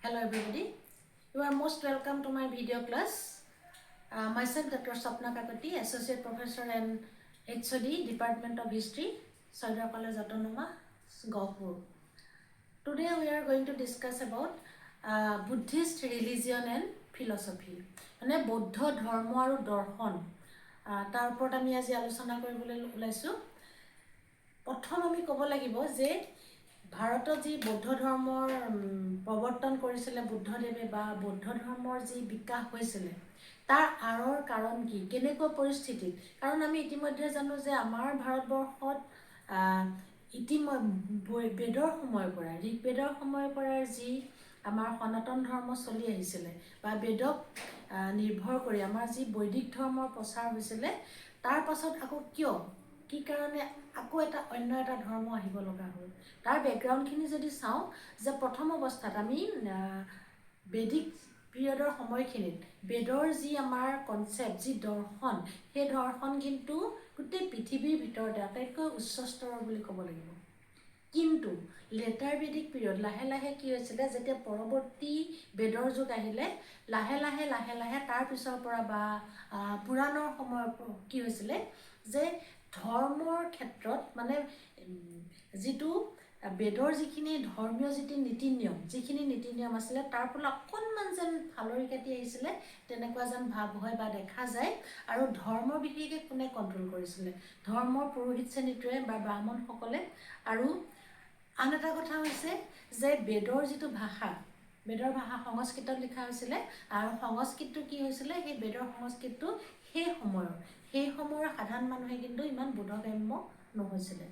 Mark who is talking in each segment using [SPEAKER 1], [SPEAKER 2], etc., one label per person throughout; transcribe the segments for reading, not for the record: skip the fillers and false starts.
[SPEAKER 1] Hello everybody, you are most welcome to my video class. Myself Dr. Sapna Kakati, Associate Professor and HOD, Department of History, Saudar College Autonoma, Gopur. Today we are going to discuss about Buddhist religion and philosophy. মানে বৌদ্ধ ধৰ্ম আৰু দৰ্শন তাৰ ওপৰত আমি আজি আলোচনা কৰিবলৈ ওলাইছো। প্ৰথম আমি ক'ব লাগিব যে ভাৰতত যি বৌদ্ধ ধৰ্মৰ প্ৰৱৰ্তন কৰিছিলে বুদ্ধদেৱে বা বৌদ্ধ ধৰ্মৰ যি বিকাশ হৈছিলে তাৰ আঁৰৰ কাৰণ কি কেনেকুৱা পৰিস্থিতিত কাৰণ আমি ইতিমধ্যে জানো যে আমাৰ ভাৰতবৰ্ষত বেদৰ সময়ৰ পৰা ঋগবেদৰ সময়ৰ পৰা যি আমাৰ সনাতন ধৰ্ম চলি আহিছিলে বা বেদক নিৰ্ভৰ কৰি আমাৰ যি বৈদিক ধৰ্মৰ প্ৰচাৰ হৈছিলে তাৰ পাছত আকৌ কি কাৰণে আকৌ অন্য এটা ধৰ্ম আহিব লগা হ'ল তাৰ বেকগ্ৰাউণ্ডখিনি যদি চাওঁ যে প্ৰথম অৱস্থাত আমি বেদিক পিৰিয়ডৰ সময়খিনিত বেদৰ যি আমাৰ কনচেপ্ট যি দৰ্শন সেই দৰ্শন কিন্তু গোটেই পৃথিৱীৰ ভিতৰতে আটাইতকৈ উচ্চ স্তৰৰ বুলি ক'ব লাগিব। কিন্তু লেটাৰ বেদিক পিৰিয়ড লাহে লাহে কি হৈছিলে যেতিয়া পৰৱৰ্তী বেদৰ যুগ আহিলে লাহে লাহে তাৰ পিছৰ পৰা বা পুৰাণৰ সময়ৰ কি হৈছিলে যে ধৰ্মৰ ক্ষেত্ৰত মানে যিটো বেদৰ যিখিনি ধৰ্মীয় যিখিনি নীতি নিয়ম আছিলে তাৰ পৰা অকণমান যেন ফালৰি কাটি আহিছিলে তেনেকুৱা যেন ভাৱ হয় বা দেখা যায় আৰু ধৰ্ম বিশেষকৈ কোনে কণ্ট্ৰল কৰিছিলে ধৰ্মৰ পুৰোহিত শ্ৰেণীটোৱে বা ব্ৰাহ্মণসকলে আৰু আন এটা কথা হৈছে যে বেদৰ যিটো ভাষা সংস্কৃতত লিখা হৈছিলে আৰু সংস্কৃতটো কি হৈছিলে সেই বেদৰ সংস্কৃতটো সেই সময়ৰ সাধাৰণ মানুহে কিন্তু ইমান বোধগম্য নহৈছিলে।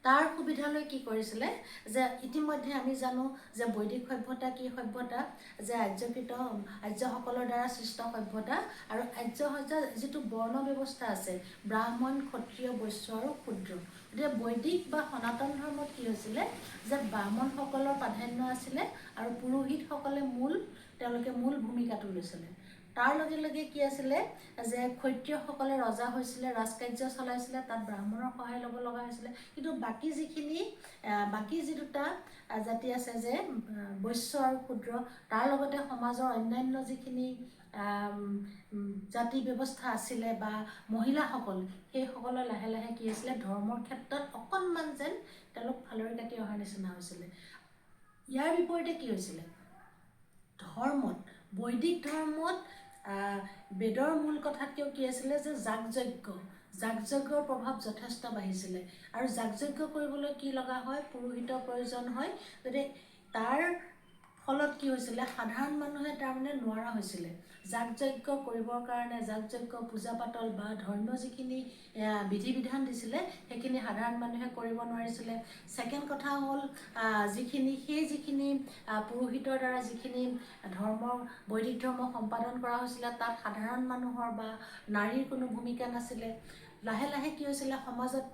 [SPEAKER 1] তাৰ সুবিধালৈ কি কৰিছিলে যে ইতিমধ্যে আমি জানো যে বৈদিক সভ্যতা কি সভ্যতা যে আৰ্যসকলৰ দ্বাৰা সৃষ্ট সভ্যতা আৰু আৰ্য সমাজৰ যিটো বৰ্ণ ব্যৱস্থা আছে ব্ৰাহ্মণ ক্ষত্ৰিয় বৈশ্য আৰু শূদ্ৰ গতিকে বৈদিক বা সনাতন ধৰ্মত কি হৈছিলে যে ব্ৰাহ্মণসকলৰ প্ৰাধান্য আছিলে আৰু পুৰোহিতসকলে তেওঁলোকে মূল ভূমিকাটো লৈছিলে। তাৰ লগে লগে কি আছিলে যে ক্ষত্ৰিয়সকলে ৰজা হৈছিলে ৰাজকাৰ্য চলাইছিলে তাত ব্ৰাহ্মণৰ সহায় ল'ব লগা হৈছিলে কিন্তু বাকী যি দুটা জাতি আছে যে বৈশ্য আৰু ক্ষুদ্ৰ তাৰ লগতে সমাজৰ অন্যান্য যিখিনি জাতি ব্যৱস্থা আছিলে বা মহিলাসকল সেইসকলৰ লাহে লাহে কি হৈছিলে ধৰ্মৰ ক্ষেত্ৰত অকণমান যেন তেওঁলোক ফালৰি কাটি অহাৰ নিচিনা হৈছিলে। ইয়াৰ বিপৰীতে কি হৈছিলে বৈদিক ধৰ্মত বেদৰ মূল কথাতকৈও কি আছিলে যে যাগযজ্ঞৰ প্ৰভাৱ যথেষ্ট বাঢ়িছিলে আৰু যাগযজ্ঞ কৰিবলৈ কি লগা হয় পুৰোহিতৰ প্ৰয়োজন হয় গতিকে তাৰ ফলত কি হৈছিলে সাধাৰণ মানুহে তাৰমানে নোৱাৰা হৈছিলে যাগযজ্ঞ কৰিবৰ কাৰণে যাগযজ্ঞ পূজা পাতল বা ধৰ্মীয় যিখিনি বিধি বিধান দিছিলে সেইখিনি সাধাৰণ মানুহে কৰিব নোৱাৰিছিলে। ছেকেণ্ড কথা হ'ল যিখিনি পুৰোহিতৰ দ্বাৰা যিখিনি বৈদিক ধৰ্ম সম্পাদন কৰা হৈছিলে তাত সাধাৰণ মানুহৰ বা নাৰীৰ কোনো ভূমিকা নাছিলে। লাহে লাহে কি হৈছিলে সমাজত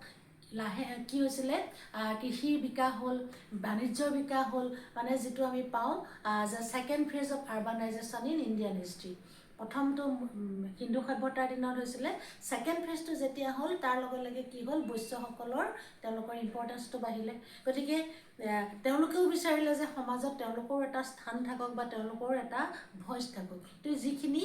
[SPEAKER 1] কৃষিৰ বিকাশ হ'ল বাণিজ্যৰ বিকাশ হ'ল মানে যিটো আমি পাওঁ যে second phase of urbanisation in Indian history প্ৰথমটো হিন্দু সভ্যতাৰ দিনত হৈছিলে ছেকেণ্ড ফেজটো যেতিয়া হ'ল তাৰ লগে লগে কি হ'ল বৈশ্যসকলৰ তেওঁলোকৰ ইম্পৰ্টেঞ্চটো বাঢ়িলে গতিকে তেওঁলোকেও বিচাৰিলে যে সমাজত তেওঁলোকৰ এটা স্থান থাকক বা তেওঁলোকৰ এটা ভইচ থাকক কিন্তু যিখিনি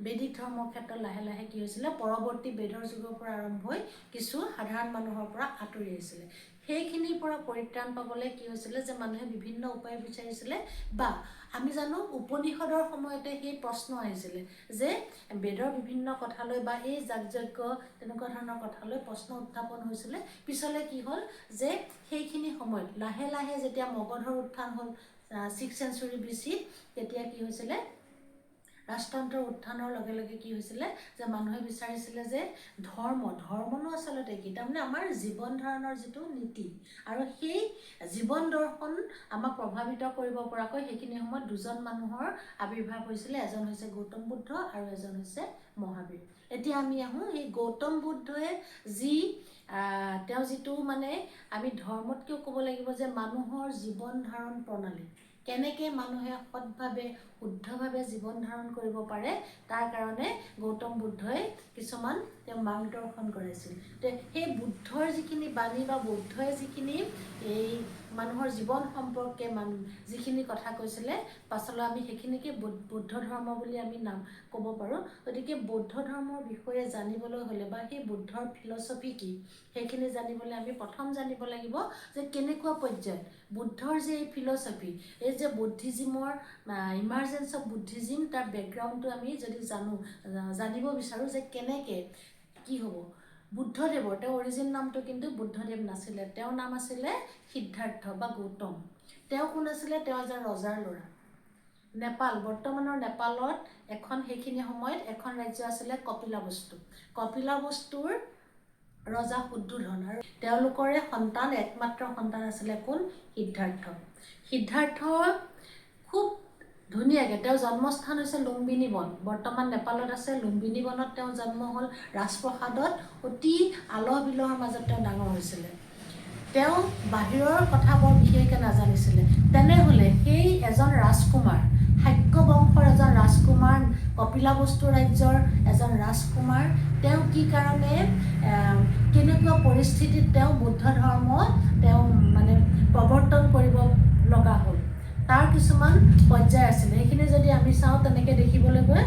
[SPEAKER 1] বেদিক ধৰ্মৰ ক্ষেত্ৰত লাহে লাহে কি হৈছিলে পৰৱৰ্তী বেদৰ যুগৰ পৰা আৰম্ভ হৈ কিছু সাধাৰণ মানুহৰ পৰা আঁতৰি আহিছিলে সেইখিনিৰ পৰা পৰিত্ৰাণ পাবলৈ কি হৈছিলে যে মানুহে বিভিন্ন উপায় বিচাৰিছিলে বা আমি জানো উপনিষদৰ সময়তে সেই প্ৰশ্ন আহিছিলে যে বেদৰ বিভিন্ন কথালৈ বা এই যাগযজ্ঞ তেনেকুৱা ধৰণৰ কথালৈ প্ৰশ্ন উত্থাপন হৈছিলে পিছলৈ কি হ'ল যে সেইখিনি সময়ত লাহে লাহে যেতিয়া মগধৰ উত্থান হ'ল 6th century BC তেতিয়া কি হৈছিলে ৰাষ্ট্ৰযন্ত্ৰৰ উত্থানৰ লগে লগে কি হৈছিলে যে মানুহে বিচাৰিছিলে যে ধৰ্মনো আচলতে কি তাৰমানে আমাৰ জীৱন ধাৰণৰ যিটো নীতি আৰু সেই জীৱন দৰ্শন আমাক প্ৰভাৱিত কৰিব পৰাকৈ সেইখিনি সময়ত দুজন মানুহৰ আৱিৰ্ভাৱ হৈছিলে এজন হৈছে গৌতম বুদ্ধ আৰু এজন হৈছে মহাবীৰ। এতিয়া আমি আহোঁ এই গৌতম বুদ্ধই তেওঁ যিটো মানে আমি ধৰ্মতকৈও ক'ব লাগিব যে মানুহৰ জীৱন ধাৰণ প্ৰণালী কেনেকৈ মানুহে সৎভাৱে শুদ্ধভাৱে জীৱন ধাৰণ কৰিব পাৰে তাৰ কাৰণে গৌতম বুদ্ধই কিছুমান তেওঁ মাৰ্গদৰ্শন কৰাইছিল। সেই বুদ্ধৰ যিখিনি বাণী বা বুদ্ধই যিখিনি এই মানুহৰ জীৱন সম্পৰ্কে যিখিনি কথা কৈছিলে, পাছলৈ আমি সেইখিনিকে বৌদ্ধ ধৰ্ম বুলি আমি নাম ক'ব পাৰোঁ। গতিকে বৌদ্ধ ধৰ্মৰ বিষয়ে জানিবলৈ হ'লে বা সেই বুদ্ধৰ ফিলচফি কি, সেইখিনি জানিবলৈ আমি প্ৰথম জানিব লাগিব যে কেনেকুৱা পৰ্যায়ত বুদ্ধৰ যে এই ফিলচফি, এই যে বুদ্ধিজিমৰ ইমাৰ্জেঞ্চ অফ বুদ্ধিজিম, তাৰ বেকগ্ৰাউণ্ডটো আমি যদি জানিব বিচাৰোঁ যে কেনেকৈ কি হ'ব। বুদ্ধদেৱৰ তেওঁৰ অৰিজিন নামটো কিন্তু বুদ্ধদেৱ নাছিলে, তেওঁৰ নাম আছিলে সিদ্ধাৰ্থ বা গৌতম। তেওঁ কোন আছিলে? তেওঁ এজন ৰজাৰ ল'ৰা। নেপাল, বৰ্তমানৰ নেপালত সেইখিনি সময়ত এখন ৰাজ্য আছিলে কপিলাবস্তু। কপিলাবস্তুৰ ৰজা শুদ্ধোধন, আৰু তেওঁলোকৰে সন্তান, একমাত্ৰ সন্তান আছিলে কোন? সিদ্ধাৰ্থ। সিদ্ধাৰ্থ খুব ধুনীয়াকৈ, তেওঁৰ জন্মস্থান হৈছে লুম্বিনী বন, বৰ্তমান নেপালত আছে। লুম্বিনী বনত তেওঁ জন্ম হ'ল, ৰাজপ্ৰসাদত অতি আলহ বিলহৰ মাজত তেওঁ ডাঙৰ হৈছিলে। তেওঁ বাহিৰৰ কথা বৰ বিশেষকৈ নাজানিছিলে। তেনেহ'লে সেই এজন ৰাজকুমাৰ, শাক্য বংশৰ এজন ৰাজকুমাৰ, কপিলাবস্তু ৰাজ্যৰ এজন ৰাজকুমাৰ, তেওঁ কি কাৰণে কেনেকুৱা পৰিস্থিতিত তেওঁ বুদ্ধ ধৰ্ম তেওঁ প্ৰৱৰ্তন কৰিব লগা হ'ল, তাৰ কিছুমান পৰ্যায় আছিলে। সেইখিনি যদি আমি চাওঁ তেনেকৈ দেখিবলৈ গৈ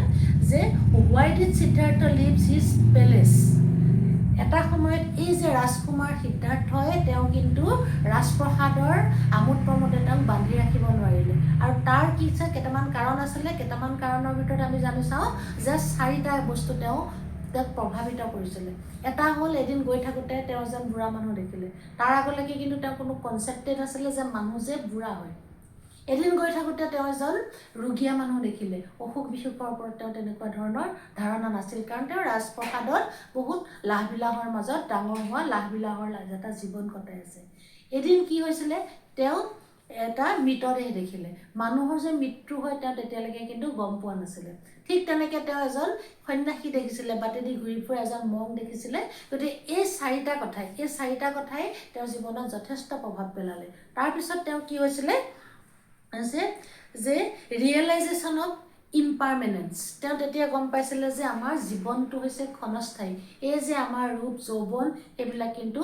[SPEAKER 1] যে why did Siddhartha leaves his palace. এটা সময়ত এই যে ৰাজকুমাৰ সিদ্ধাৰ্থই তেওঁ কিন্তু ৰাজপ্ৰসাদৰ আমোদ প্ৰমোদে তেওঁক বান্ধি ৰাখিব নোৱাৰিলে। আৰু তাৰ কি কেইটামান কাৰণ আছিলে। কেইটামান কাৰণৰ ভিতৰত আমি চাওঁ যে 4টা বস্তু তেওঁক প্ৰভাৱিত কৰিছিলে। এটা হ'ল, এদিন গৈ থাকোঁতে তেওঁ এজন বুঢ়া মানুহ দেখিলে। তাৰ আগলৈকে কিন্তু তেওঁ কোনো কনচেপ্টেড নাছিলে যে মানুহ যে বুঢ়া হয়। এদিন গৈ থাকোঁতে তেওঁ এজন ৰোগীয়া মানুহ দেখিলে। অসুখ বিসুখৰ ওপৰত তেওঁ তেনেকুৱা ধৰণৰ ধাৰণা নাছিল, কাৰণ তেওঁ ৰাজপ্ৰসাদত বহুত লাহবিলাহৰ মাজত ডাঙৰ হোৱা, লাহবিলাহৰ এটা জীৱন কটাই আছে। এদিন কি হৈছিলে, তেওঁ এটা মৃতদেহ দেখিলে। মানুহৰ যে মৃত্যু হয় তেওঁ তেতিয়ালৈকে কিন্তু গম পোৱা নাছিলে। ঠিক তেনেকৈ তেওঁ এজন সন্যাসী দেখিছিলে, বাটেদি ঘূৰি ফুৰা এজন মং দেখিছিলে। গতিকে এই 4টা কথাই তেওঁৰ জীৱনত যথেষ্ট প্ৰভাৱ পেলালে। তাৰপিছত তেওঁ কি হৈছিলে যে ৰিয়েলাইজেশ্যন অফ ইম্পাৰমেনেঞ্চ। তেওঁ তেতিয়া গম পাইছিলে যে আমাৰ জীৱনটো হৈছে ক্ষণস্থায়ী। এই যে আমাৰ ৰূপ যৌৱন এইবিলাক কিন্তু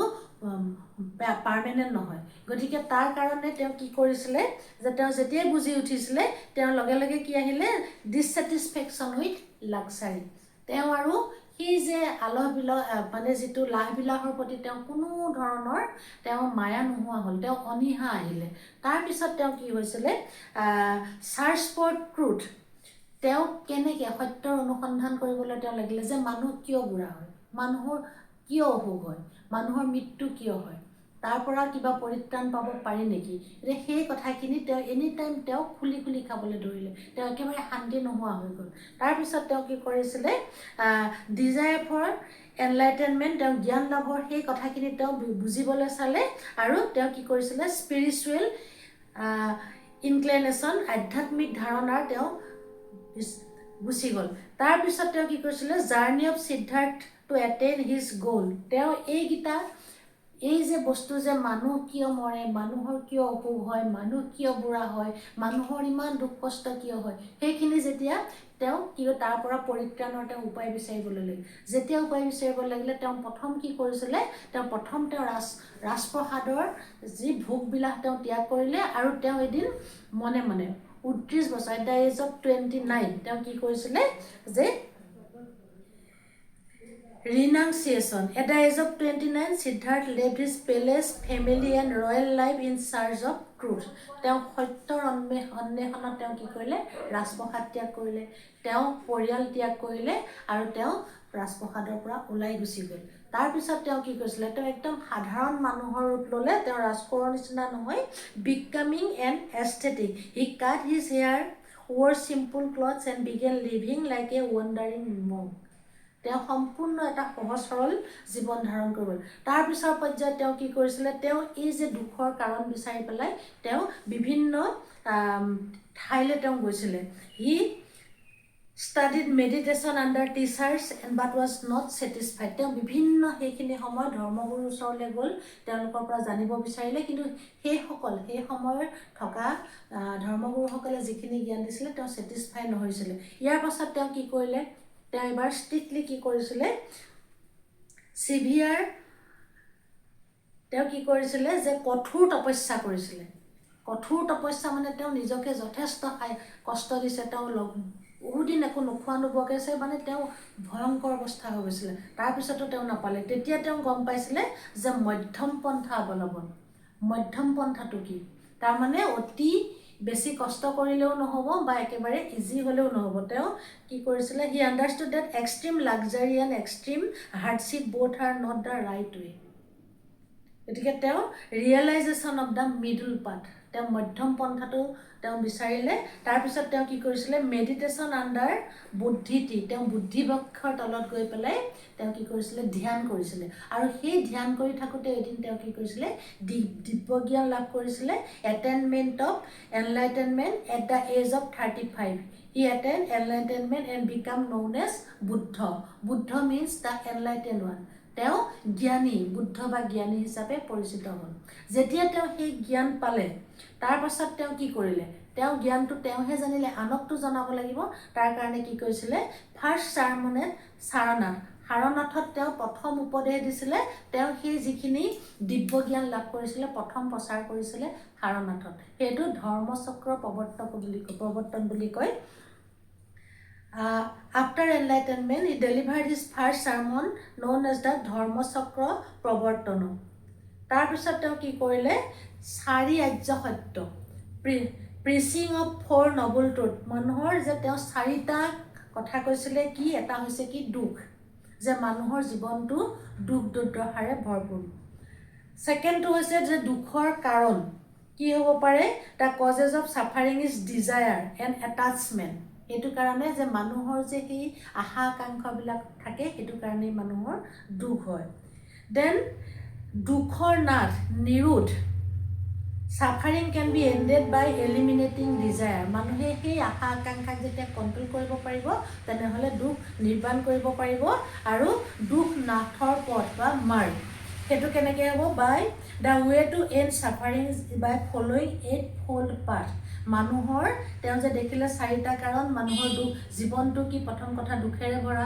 [SPEAKER 1] পাৰ্মানেণ্ট নহয়। গতিকে তাৰ কাৰণে তেওঁ কি কৰিছিলে যে তেওঁ যেতিয়াই বুজি উঠিছিলে, তেওঁৰ লগে লগে কি আহিলে? ডিছছেটিছফেকশ্যন উইথ লাক্সাৰী। তেওঁ আৰু সেই যে আলহ বিলহ যিটো লাহবিলাহৰ প্ৰতি তেওঁ কোনো ধৰণৰ তেওঁ মায়া নোহোৱা হ'ল, তেওঁ অনীহা আহিলে। তাৰপিছত তেওঁ কি হৈছিলে? Search for truth. তেওঁ কেনেকৈ সত্যৰ অনুসন্ধান কৰিবলৈ তেওঁ লাগিলে যে মানুহ কিয় বুঢ়া হয়, মানুহৰ কিয় অসুখ হয়, মানুহৰ মৃত্যু কিয় হয়, তাৰ পৰা কিবা পৰিত্ৰাণ পাব পাৰি নেকি। এতিয়া সেই কথাখিনি তেওঁ এনিটাইম তেওঁ খুলি খুলি খাবলৈ ধৰিলে। তেওঁ একেবাৰে শান্তি নোহোৱা হৈ গ'ল। তাৰপিছত তেওঁ কি কৰিছিলে? ডিজায়াৰ ফৰ এনলাইটেনমেণ্ট, তেওঁ জ্ঞান লাভৰ সেই কথাখিনি তেওঁ বুজিবলৈ চালে। আৰু তেওঁ কি কৰিছিলে? স্পিৰিচুৱেল ইনক্লিনেশ্যন, আধ্যাত্মিক ধাৰণাৰ তেওঁ গুচি গ'ল। তাৰপিছত তেওঁ কি কৰিছিলে? Journey of Siddhartha to attain his goal. তেওঁ এই যে বস্তু যে মানুহ কিয় মৰে, মানুহৰ কিয় অসুখ হয়, মানুহ কিয় বুঢ়া হয়, মানুহৰ ইমান দুখ কষ্ট কিয় হয়, সেইখিনি যেতিয়া তেওঁ তাৰ পৰা পৰিত্ৰাণৰ তেওঁ উপায় বিচাৰিবলৈ লাগিল। যেতিয়া উপায় বিচাৰিব লাগিলে, তেওঁ প্ৰথম কি কৰিছিলে? তেওঁ ৰাজপ্ৰসাদৰ যি ভোগবিলাক তেওঁ ত্যাগ কৰিলে। আৰু তেওঁ এদিন মনে মনে 29 বছৰ, এট দ্য এজ অফ 29, তেওঁ কি কৰিছিলে? যে renunciation. At the age of 29, Siddhartha leaved his palace, family and royal life in search of truth. তেওঁ সত্যৰ অন্বেষণত তেওঁ কি কৰিলে? ৰাজপ্ৰসাদ ত্যাগ কৰিলে, তেওঁ পৰিয়াল ত্যাগ কৰিলে, আৰু তেওঁ ৰাজপ্ৰসাদৰ পৰা ওলাই গুচি গ'ল। তাৰপিছত তেওঁ কি কৰিছিলে? তেওঁ একদম সাধাৰণ মানুহৰ ৰূপ ল'লে। তেওঁ ৰাজকোঁৱৰৰ নিচিনা নহয়, becoming an ascetic. He cut his hair, wore simple clothes and began living like a wandering monk. তেওঁ সম্পূৰ্ণ এটা সহজ সৰল জীৱন ধাৰণ কৰিব। তাৰপিছৰ পৰ্যায়ত তেওঁ কি কৰিছিলে? তেওঁ এই যে দুখৰ কাৰণ বিচাৰি পেলাই তেওঁ বিভিন্ন ঠাইলৈ তেওঁ গৈছিলে। He studied meditation under teachers but was not satisfied. তেওঁ বিভিন্ন সেইখিনি সময়ত ধৰ্মগুৰুৰ ওচৰলৈ গ'ল, তেওঁলোকৰ পৰা জানিব বিচাৰিলে, কিন্তু সেই সময়ত থকা ধৰ্মগুৰুসকলে যিখিনি জ্ঞান দিছিলে তেওঁ ছেটিছফাই নহৈছিলে। ইয়াৰ পাছত তেওঁ কি কৰিলে? তেওঁ এবাৰ ষ্ট্ৰিক্টলি কি কৰিছিলে? চিভিয়াৰ তেওঁ কি কৰিছিলে যে কঠোৰ তপস্যা কৰিছিলে। কঠোৰ তপস্যা মানে তেওঁ নিজকে যথেষ্ট কষ্ট দিছে। তেওঁ বহুদিন একো নোখোৱা নোবোৱাকৈ আছে, মানে তেওঁ ভয়ংকৰ অৱস্থা হৈ গৈছিলে। তাৰপিছতো তেওঁ নাপালে। তেতিয়া তেওঁ গম পাইছিলে যে মধ্যম পন্থা অৱলম্বন। মধ্যম পন্থাটো কি? তাৰমানে অতি বেছি কষ্ট কৰিলেও নহ'ব বা একেবাৰে ইজি হ'লেও নহ'ব। তেওঁ কি কৰিছিলে? He understood that extreme luxury and extreme hardship both are not the right way. গতিকে তেওঁ realisation of the middle path, তেওঁ মধ্যম পন্থাটো তেওঁ বিচাৰিলে। তাৰপিছত তেওঁ কি কৰিছিলে? মেডিটেশ্যন আণ্ডাৰ বুদ্ধিটি, তেওঁ বুদ্ধিবক্ষৰ তলত গৈ পেলাই তেওঁ কি কৰিছিলে? ধ্যান কৰিছিলে। আৰু সেই ধ্যান কৰি থাকোঁতে এদিন তেওঁ কি কৰিছিলে? দিব্যজ্ঞান লাভ কৰিছিলে। Attainment of enlightenment at the age of 35 he attain enlightenment and become known as Buddha. Buddha means the enlightened one. তেওঁ জ্ঞানী, বুদ্ধ বা জ্ঞানী হিচাপে পৰিচিত হ'ল। যেতিয়া তেওঁ সেই জ্ঞান পালে, তাৰপাছত তেওঁ কি কৰিলে? তেওঁ জ্ঞানটো তেওঁহে জানিলে, আনকতো জনাব লাগিব। তাৰ কাৰণে কি কৰিছিলে? ফাৰ্ষ্ট চাৰমনেট সাৰনাথত তেওঁ প্ৰথম উপদেশ দিছিলে। তেওঁ সেই যিখিনি দিব্যজ্ঞান লাভ কৰিছিলে প্ৰথম প্ৰচাৰ কৰিছিলে সাৰনাথত। সেইটো ধৰ্মচক্ৰ প্ৰৱৰ্তন বুলি কয়। After enlightenment, he delivered his first sermon known as the ধৰ্মচক্ৰ প্ৰৱৰ্তন। তাৰপিছত তেওঁ কি কৰিলে? 4 আৰ্য সত্য, প্ৰিচিং অফ 4 নবল ট্ৰুথ। মানুহৰ যে তেওঁ 4টা কথা কৈছিলে। কি? এটা হৈছে কি? দুখ, যে মানুহৰ জীৱনটো দুখ দুৰ্দশাৰে ভৰপূৰ। ছেকেণ্ডটো হৈছে যে দুখৰ কাৰণ কি হ'ব পাৰে? The causes of suffering is desire and attachment. সেইটো কাৰণে যে মানুহৰ যে সেই আশা আকাংক্ষাবিলাক থাকে, সেইটো কাৰণেই মানুহৰ দুখ হয়। দেন দুখৰ নাশ, নিৰোধ। Suffering can be ended by eliminating desire. মানুহে সেই আশা আকাংক্ষাক যেতিয়া কণ্ট্ৰল কৰিব পাৰিব, তেনেহ'লে দুখ নিৰ্বাণ কৰিব পাৰিব। আৰু দুখ নাশৰ পথ বা মাৰ্গ, সেইটো কেনেকৈ হ'ব? By the way to end suffering by following 8 fold path. মানুহৰ তেওঁ যে দেখিলে 4টা কাৰণ মানুহৰ দুখ, জীৱনটো কি? প্ৰথম কথা দুখেৰে ভৰা।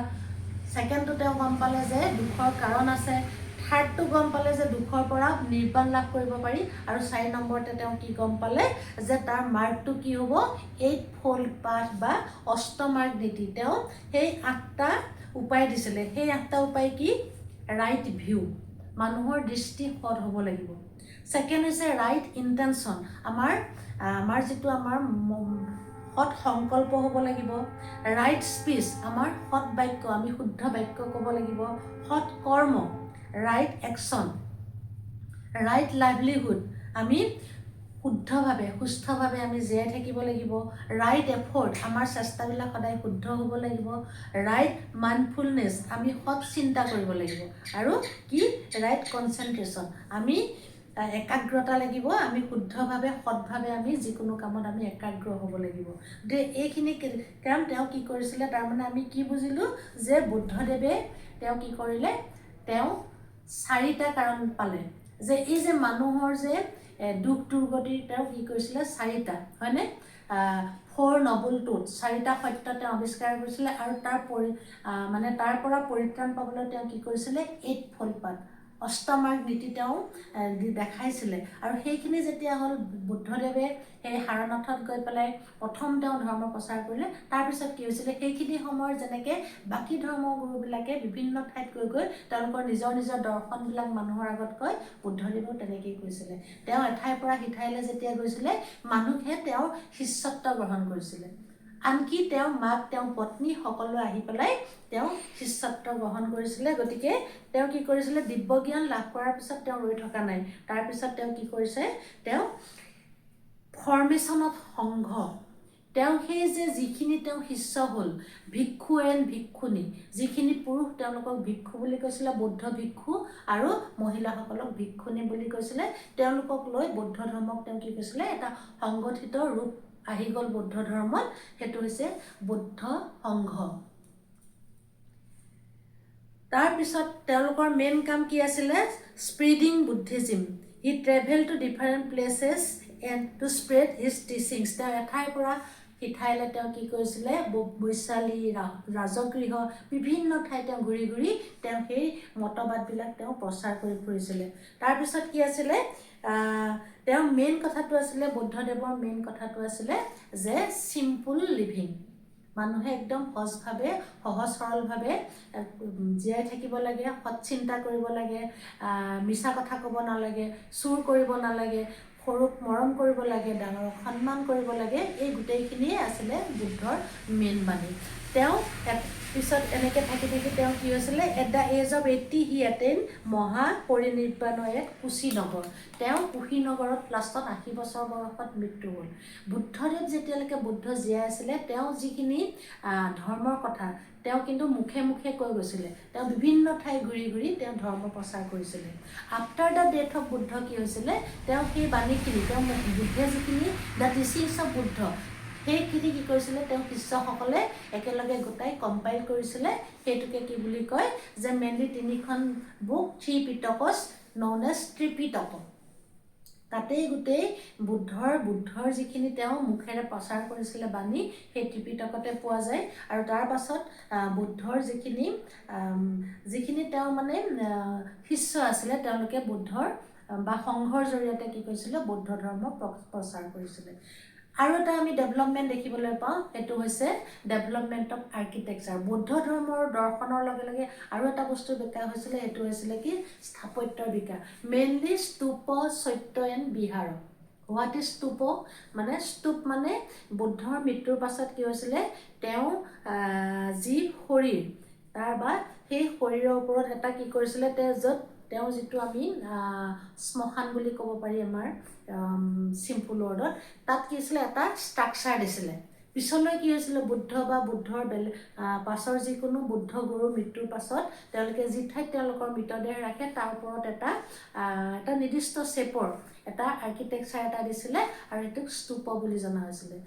[SPEAKER 1] ছেকেণ্ডটো তেওঁ গম পালে যে দুখৰ কাৰণ আছে। থাৰ্ডটো গম পালে যে দুখৰ পৰা নিৰ্বাণ লাভ কৰিব পাৰি। আৰু 4 নম্বৰতে তেওঁ কি গম পালে? যে তাৰ মাৰ্গটো কি হ'ব? 8 ফ'ল্ড পাথ বা অষ্টমাৰ্গ নীতি। তেওঁ সেই 8টা উপায় দিছিলে। সেই 8টা উপায় কি? ৰাইট ভিউ, মানুহৰ দৃষ্টি সৎ হ'ব লাগিব। ছেকেণ্ড হৈছে ৰাইট ইণ্টেনশ্যন, আমাৰ যিটো আমাৰ সৎ সংকল্প হ'ব লাগিব। ৰাইট স্পীচ, আমাৰ সৎ বাক্য, আমি শুদ্ধ বাক্য ক'ব লাগিব। সৎ কৰ্ম, ৰাইট একশ্যন। ৰাইট লাইভলিহুড, আমি শুদ্ধভাৱে সুস্থভাৱে আমি জীয়াই থাকিব লাগিব। ৰাইট এফৰ্ট, আমাৰ চেষ্টাবিলাক সদায় শুদ্ধ হ'ব লাগিব। ৰাইট মাইণ্ডফুলনেছ, আমি সৎ চিন্তা কৰিব লাগিব। আৰু কি? ৰাইট কনচেনট্ৰেশ্যন, আমি একাগ্ৰতা লাগিব। আমি শুদ্ধভাৱে সৎভাৱে আমি যিকোনো কামত আমি একাগ্ৰ হ'ব লাগিব। এইখিনি কাম তেওঁ কি কৰিছিলে? তাৰমানে আমি কি বুজিলোঁ? যে বুদ্ধদেৱে তেওঁ কি কৰিলে? তেওঁ 4টা কাৰণ পালে। যে এই যে মানুহৰ যে দুখ দুৰ্গতিৰ তেওঁ কি কৰিছিলে? 4টা, হয়নে? 4 নবল ট্ৰুথ, 4টা সত্য তেওঁ আৱিষ্কাৰ কৰিছিলে। আৰু তাৰ পৰা পৰিত্ৰাণ পাবলৈ তেওঁ কি কৰিছিলে? 8 ফ'ল্ড পাথ, অষ্টমাৰ্গ নীতি তেওঁ দেখাইছিলে। আৰু সেইখিনি যেতিয়া হ'ল, বুদ্ধদেৱে সেই সাৰনাথত গৈ পেলাই প্ৰথম তেওঁ ধৰ্ম প্ৰচাৰ কৰিলে। তাৰপিছত কি হৈছিলে? সেইখিনি সময়ৰ যেনেকৈ বাকী ধৰ্মগুৰুবিলাকে বিভিন্ন ঠাইত গৈ তেওঁলোকৰ নিজৰ নিজৰ দৰ্শনবিলাক মানুহৰ আগত কয়, বুদ্ধদেৱেও তেনেকেই কৈছিলে। তেওঁ এঠাইৰ পৰা সিঠাইলৈ যেতিয়া গৈছিলে, মানুহে তেওঁৰ শিষ্যত্ব গ্ৰহণ কৰিছিলে। আনকি তেওঁ মাক, তেওঁ পত্নী সকলোৱে আহি পেলাই তেওঁ শিষ্যত্ব গ্ৰহণ কৰিছিলে। গতিকে তেওঁ কি কৰিছিলে? দিব্যজ্ঞান লাভ কৰাৰ পিছত তেওঁ ৰৈ থকা নাই। তাৰপিছত তেওঁ কি কৰিছে? তেওঁ ফৰ্মেশ্যন অফ সংঘ, তেওঁ সেই যে যিখিনি তেওঁ শিষ্য হ'ল, ভিক্ষু এণ্ড ভিক্ষুণী, যিখিনি পুৰুষ তেওঁলোকক ভিক্ষু বুলি কৈছিলে, বৌদ্ধ ভিক্ষু, আৰু মহিলাসকলক ভিক্ষুণী বুলি কৈছিলে। তেওঁলোকক লৈ বৌদ্ধ ধৰ্মক তেওঁ কি কৈছিলে? এটা সংগঠিত ৰূপ আহি গ'ল বৌদ্ধ ধৰ্মত, সেইটো হৈছে বৌদ্ধ সংঘ। তাৰপিছত তেওঁলোকৰ মেইন কাম কি আছিলে? Spreading Buddhism. He travel to different places and to spread his teachings. তেওঁ এঠাইৰ পৰা ঠাইলৈ তেওঁ কি কৰিছিলে বৈশালী ৰাজগৃহ বিভিন্ন ঠাই তেওঁ ঘূৰি ঘূৰি তেওঁ সেই মতবাদবিলাক তেওঁ প্ৰচাৰ কৰি ফুৰিছিলে। তাৰপিছত কি আছিলে তেওঁৰ মেইন কথাটো আছিলে বুদ্ধদেৱৰ মেইন কথাটো আছিলে যে চিম্পুল লিভিং, মানুহে একদম সহজভাৱে সহজ সৰলভাৱে জীয়াই থাকিব লাগে, সৎ চিন্তা কৰিব লাগে, মিছা কথা ক'ব নালাগে, চুৰ কৰিব নালাগে, সৰুক মৰম কৰিব লাগে, ডাঙৰক সন্মান কৰিব লাগে, এই গোটেইখিনিয়ে আছিলে বুদ্ধৰ মেইন বাণী। তেওঁ পিছত এনেকৈ থাকি থাকি তেওঁ কি হৈছিলে at the age of 80 he attain মহা পৰিনিৰ্বাণ এক কুশীনগৰ। তেওঁ কুশীনগৰত লাষ্টত 80 বছৰ বয়সত মৃত্যু হ'ল। বুদ্ধদেৱ যেতিয়ালৈকে বুদ্ধ জীয়াই আছিলে তেওঁ যিখিনি ধৰ্মৰ কথা তেওঁ কিন্তু মুখে মুখে কৈ গৈছিলে, তেওঁ বিভিন্ন ঠাই ঘূৰি ঘূৰি তেওঁ ধৰ্ম প্ৰচাৰ কৰিছিলে। After the death of Buddha কি হৈছিলে তেওঁ সেই বাণীখিনি তেওঁ বুদ্ধে যিখিনি দ্য টিচিংছ অফ বুদ্ধ সেইখিনি কি কৰিছিলে তেওঁ শিষ্যসকলে একেলগে গোটাই কম্পাইল কৰিছিলে। সেইটোকে কি বুলি কয় যে মেইনলি 3খন book, 3 Pitakas known as Tripitaka. তাতেই গোটেই বুদ্ধৰ যিখিনি তেওঁ মুখেৰে প্ৰচাৰ কৰিছিলে বাণী সেই ত্ৰিপিটকতে পোৱা যায়। আৰু তাৰ পাছত বুদ্ধৰ যিখিনি তেওঁ মানে শিষ্য আছিলে তেওঁলোকে বুদ্ধৰ বা সংঘৰ জৰিয়তে কি কৰিছিলে বৌদ্ধ ধৰ্ম প্ৰচাৰ কৰিছিলে। আৰু এটা আমি ডেভেলপমেণ্ট দেখিবলৈ পাওঁ, সেইটো হৈছে ডেভেলপমেণ্ট অফ আৰ্কিটেকচাৰ। বৌদ্ধ ধৰ্মৰ দৰ্শনৰ লগে লগে আৰু এটা বস্তু বিকাশ হৈছিলে, সেইটো হৈছিলে কি স্থাপত্যৰ বিকাশ, মেইনলি স্তূপ, চৈত্য এণ্ড বিহাৰ। হোৱাট ইজ স্তূপ মানে স্তূপ মানে বুদ্ধৰ মৃত্যুৰ পাছত কি হৈছিলে তেওঁ যি শৰীৰ তাৰ বা সেই শৰীৰৰ ওপৰত এটা কি কৰিছিলে য'ত তেওঁ যিটো আমি শ্মশান বুলি ক'ব পাৰি আমাৰ চিম্পুল ৱৰ্ডত, তাত কি হৈছিলে এটা ষ্ট্ৰাকচাৰ দিছিলে। পিছলৈ কি হৈছিলে বুদ্ধ বা বুদ্ধৰ পাছৰ যিকোনো বুদ্ধ গুৰুৰ মৃত্যুৰ পাছত তেওঁলোকে যি ঠাইত তেওঁলোকৰ মৃতদেহ ৰাখে তাৰ ওপৰত এটা নিৰ্দিষ্ট শ্বেপৰ এটা আৰ্কিটেকচাৰ এটা দিছিলে আৰু এইটোক স্তূপ বুলি জনা হৈছিলে।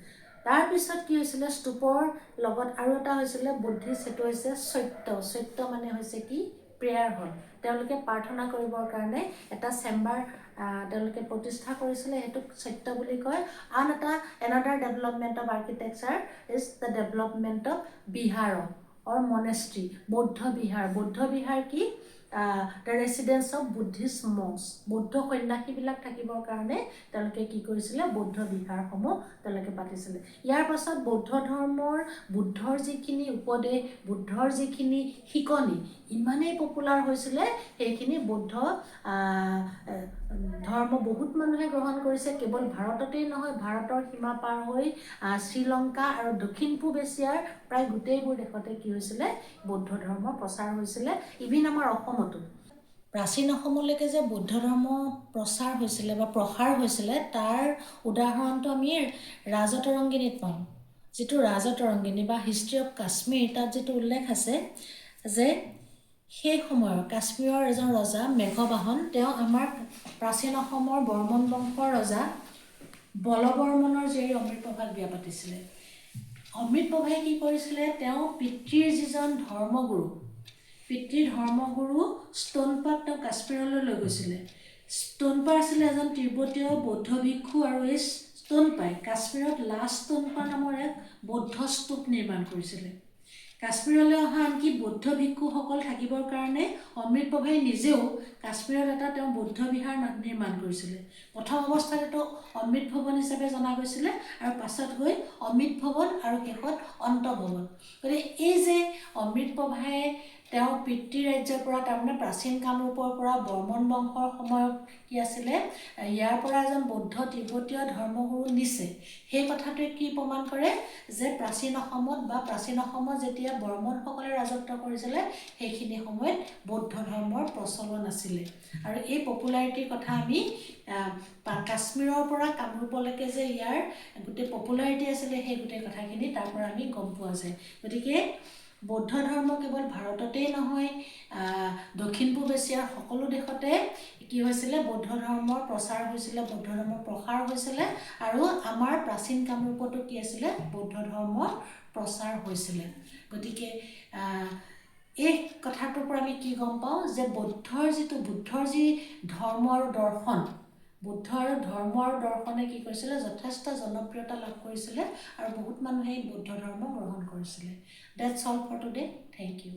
[SPEAKER 1] তাৰপিছত কি হৈছিলে স্তূপৰ লগত আৰু এটা হৈছিলে বুদ্ধিষ্ট, সেইটো হৈছে চৈত্য মানে হৈছে কি প্ৰেয়াৰ হল। তেওঁলোকে প্ৰাৰ্থনা কৰিবৰ কাৰণে এটা চেম্বাৰ তেওঁলোকে প্ৰতিষ্ঠা কৰিছিলে, সেইটোক চৈত্য বুলি কয়। আন এটা another development of architecture is the development of vihara or monastery. বৌদ্ধ বিহাৰ কি the residence of Buddhist monks. বৌদ্ধ সন্যাসীবিলাক থাকিবৰ কাৰণে তেওঁলোকে কি কৰিছিলে বৌদ্ধ বিহাৰসমূহ তেওঁলোকে পাতিছিলে। ইয়াৰ পাছত বৌদ্ধ ধৰ্মৰ বুদ্ধৰ যিখিনি উপদেশ, বুদ্ধৰ যিখিনি শিকনি ইমানেই পপুলাৰ হৈছিলে, সেইখিনি বৌদ্ধ ধৰ্ম বহুত মানুহে গ্ৰহণ কৰিছে। কেৱল ভাৰততেই নহয়, ভাৰতৰ সীমা পাৰ হৈ শ্ৰীলংকা আৰু দক্ষিণ পূব এছিয়াৰ প্ৰায় গোটেইবোৰ দেশতে কি হৈছিলে বৌদ্ধ ধৰ্ম প্ৰচাৰ হৈছিলে। ইভিন আমাৰ অসমতো প্ৰাচীন অসমলৈকে যে বৌদ্ধ ধৰ্ম প্ৰচাৰ হৈছিলে বা প্ৰসাৰ হৈছিলে তাৰ উদাহৰণটো আমি ৰাজতৰংগিনীত পাওঁ। যিটো ৰাজতৰংগিনী বা হিষ্ট্ৰী অফ কাশ্মীৰ, তাত যিটো উল্লেখ আছে যে সেই সময়ৰ কাশ্মীৰৰ এজন ৰজা মেঘবাহন, তেওঁ আমাৰ প্ৰাচীন অসমৰ বৰ্মন বংশৰ ৰজা বলবৰ্মনৰ জীয়ৰী অমৃতপ্ৰভাক বিয়া পাতিছিলে। অমৃতপ্ৰভাই কি কৰিছিলে তেওঁ পিতৃৰ যিজন ধৰ্মগুৰু স্তোনপাক তেওঁ কাশ্মীৰলৈ লৈ গৈছিলে। স্তোনপা আছিলে এজন তিব্বতীয় বৌদ্ধ ভিক্ষু আৰু এই স্তোনপাই কাশ্মীৰত লাষ্ট স্তোনপা নামৰ এক বৌদ্ধ স্তূপ নিৰ্মাণ কৰিছিলে। কাশ্মীৰলৈ অহা আনকি বৌদ্ধ ভিক্ষুসকল থাকিবৰ কাৰণে অমৃতপ্ৰভাই নিজেও কাশ্মীৰত এটা তেওঁ বৌদ্ধ বিহাৰ নিৰ্মাণ কৰিছিলে। প্ৰথম অৱস্থাত এইটো অমৃত ভৱন হিচাপে জনা গৈছিলে আৰু পাছত গৈ অমৃত ভৱন আৰু শেষত অন্ত ভৱন। গতিকে এই যে অমৃতপ্ৰভাই তেওঁৰ পিতৃ ৰাজ্যৰ পৰা তাৰমানে প্ৰাচীন কামৰূপৰ পৰা বৰ্মন বংশৰ সময়ত কি আছিলে ইয়াৰ পৰা এজন বৌদ্ধ তিব্বতীয় ধৰ্মগুৰু নিছে, সেই কথাটোৱে কি প্ৰমাণ কৰে যে প্ৰাচীন অসমত যেতিয়া বৰ্মনসকলে ৰাজত্ব কৰিছিলে সেইখিনি সময়ত বৌদ্ধ ধৰ্মৰ প্ৰচলন আছিলে। আৰু এই পপুলাৰিটিৰ কথা আমি কাশ্মীৰৰ পৰা কামৰূপলৈকে যে ইয়াৰ গোটেই পপুলাৰিটি আছিলে সেই গোটেই কথাখিনি তাৰ পৰা আমি গম পোৱা যায়। গতিকে বৌদ্ধ ধৰ্ম কেৱল ভাৰততেই নহয়, দক্ষিণ পূব এছিয়াৰ সকলো দেশতে কি হৈছিলে বৌদ্ধ ধৰ্মৰ প্ৰচাৰ হৈছিলে, বৌদ্ধ ধৰ্মৰ প্ৰসাৰ হৈছিলে। আৰু আমাৰ প্ৰাচীন কামৰূপতো কি আছিলে বৌদ্ধ ধৰ্মৰ প্ৰচাৰ হৈছিলে। গতিকে এই কথাটোৰ পৰা আমি কি গম পাওঁ যে বুদ্ধৰ যি ধৰ্ম আৰু দৰ্শন বুদ্ধ আৰু ধৰ্ম আৰু দৰ্শনে কি কৰিছিলে, যথেষ্ট জনপ্ৰিয়তা লাভ কৰিছিলে আৰু বহুত মানুহে বৌদ্ধ ধৰ্ম গ্ৰহণ কৰিছিলে। That's all for today. Thank U.